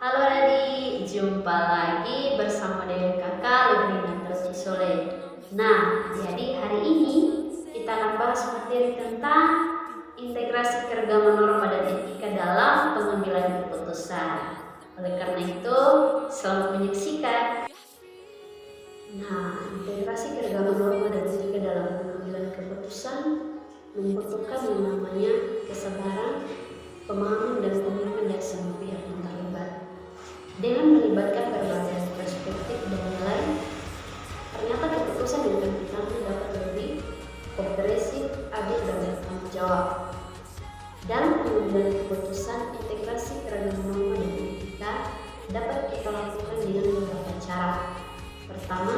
Halo adik, jumpa lagi bersama dengan kakak Lebrina Sole. Nah, jadi hari ini kita akan bahas materi tentang integrasi keragaman norma dan etika dalam pengambilan keputusan. Oleh karena itu, selamat menyaksikan. Nah, integrasi keragaman norma dan etika dalam pengambilan keputusan membutuhkan yang namanya kesabaran, pemahaman dan komitmen dari semua pihak yang terlibat. Dengan melibatkan berbagai perspektif dan nilai, ternyata keputusan yang akan kita ambil dapat lebih komprehensif, adil dan bertanggung jawab. Dalam pengambilan keputusan, integrasi keragaman norma dan etika dapat kita lakukan dengan beberapa cara. Pertama,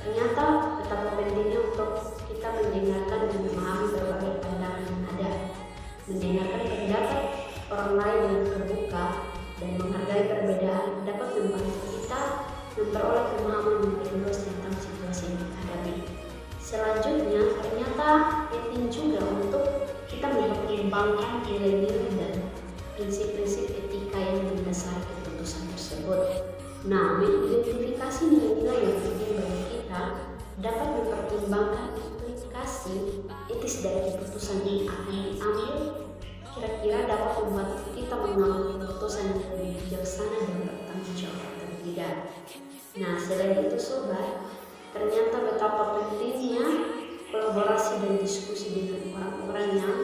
ternyata betapa pentingnya untuk kita mendengarkan dan memahami berbagai pandangan yang ada, mendengarkan pendapat orang lain dengan terbuka dan menghargai perbedaan dapat membantu kita memperoleh pemahaman yang lebih luas tentang situasi yang kita hadapi. Selanjutnya, ternyata penting juga untuk kita mempertimbangkan nilai-nilai dan prinsip-prinsip etika yang mendasari keputusan tersebut. Nah, mengidentifikasi nilai-nilai yang penting bagi kita dapat mempertimbangkan implikasi etis dari keputusan yang akan diambil, kira-kira dapat membantu kita mengambil keputusan yang lebih bijaksana dan bertanggung jawab atau tidak. Nah, selain itu sobat, ternyata betapa pentingnya kolaborasi dan diskusi dengan orang-orang yang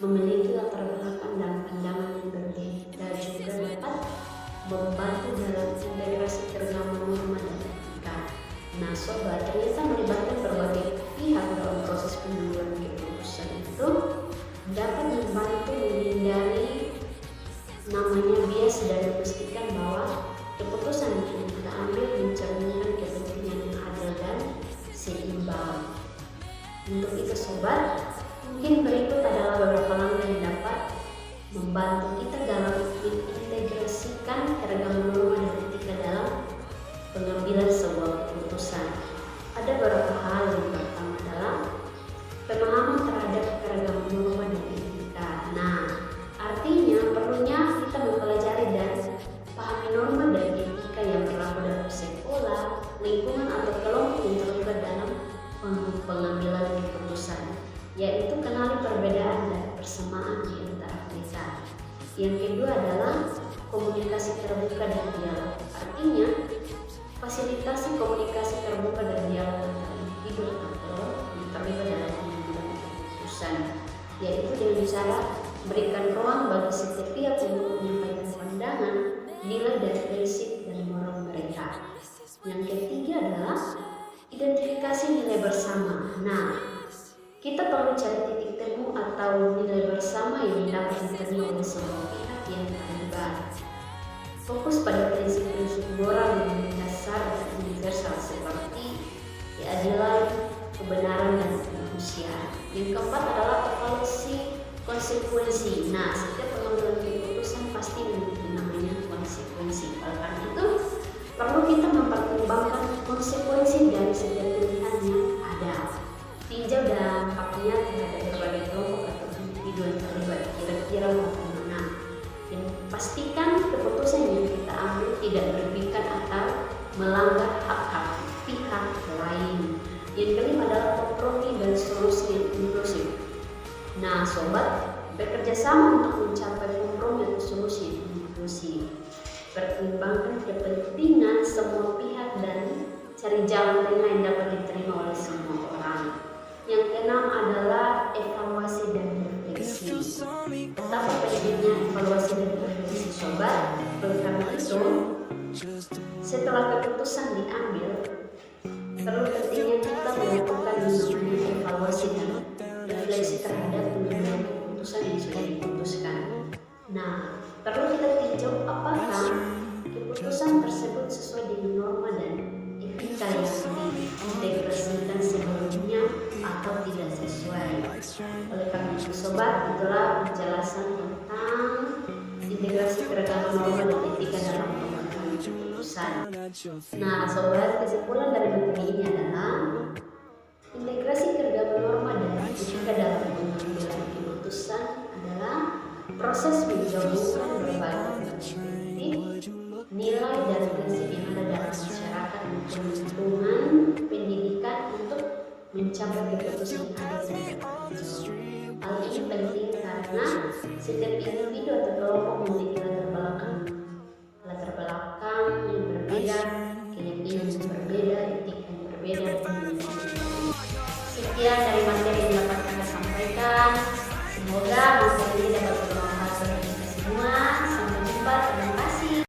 memiliki latar belakang dan pandangan yang berbeda juga dapat membantu dalam integrasi keragaman norma dan etika. Nah sobat, ternyata melibatkan berbagai pihak dalam proses pengambilan keputusan itu dapat membantu menghindari namanya bias dan memastikan bahwa keputusan yang kita ambil mencerminkan kepentingan yang adil dan seimbang. Untuk itu sobat, mungkin berikut adalah beberapa langkah yang dapat membantu kita dalam mengintegrasikan keragaman norma dan etika dalam pengambilan sebuah keputusan. Ada beberapa hal. Yang pertama adalah pemahaman terhadap keragaman norma dan etika. Nah, artinya perlunya kita mempelajari dan pahami norma dan etika yang berlaku dalam sekolah, lingkungan atau kelompok yang terlibat dalam pengambilan keputusan, yaitu kenali perbedaan dan persamaan di antara mereka. Yang kedua adalah komunikasi terbuka dan dialog. Artinya fasilitasi komunikasi terbuka dan dialog antara individu atau yang terlibat dalam pengambilan keputusan, yaitu dengan cara berikan ruang bagi setiap pihak untuk menyampaikan pandangan, nilai dan prinsip dan moral mereka. Yang ketiga adalah identifikasi nilai bersama. Nah, kita perlu cari titik temu atau nilai bersama yang dapat diterima oleh semua pihak yang terlibat. Fokus pada prinsip-prinsip moral yang mendasar dan universal seperti keadilan, kebenaran, dan kemanusiaan. Yang keempat adalah evaluasi konsekuensi. Nah, setiap pengambilan keputusan pasti memiliki namanya konsekuensi. Oleh karena itu, perlu kita mempertimbangkan konsekuensi dari setiap pilihan yang ada. Tinjau dampaknya terhadap berbagai kelompok atau individu yang terlibat, kira-kira bagaimana. Dan pastikan keputusan yang kita ambil tidak merugikan atau melanggar hak-hak pihak lain. Yang kelima adalah kompromi dan solusi yang inklusif. Nah sobat, bekerja sama untuk mencapai kompromi atau solusi yang inklusif. Pertimbangkan kepentingan semua pihak dan cari jalan tengah yang dapat diterima oleh semua orang. Yang keenam adalah evaluasi dan refleksi. Betapa pentingnya evaluasi dan refleksi sobat. Oleh karena itu, setelah keputusan diambil, perlu pentingnya kita melakukan namanya evaluasi dan refleksi terhadap pengambilan keputusan yang sudah diputuskan. Nah, perlu kita tinjau apakah keputusan tersebut sesuai dengan norma dan etika yang diintegrasikan sebelumnya atau tidak sesuai. Oleh karena itu sobat, itulah penjelasan tentang integrasi keragaman norma dan etika dalam pengambilan keputusan. Nah sobat, kesimpulan dari materi ini adalah integrasi keragaman norma dan etika dalam pengambilan keputusan adalah proses menggabungkan berbagai perspektif, nilai dan prinsip yang ada dalam masyarakat maupun lingkungan pendidikan untuk mencapai keputusan adil dan bertanggung. Hal ini penting karena setiap individu atau kelompok memiliki latar belakang yang berbeda, keyakinan yang berbeda, etika yang berbeda, dan nilai-nilai. Sekian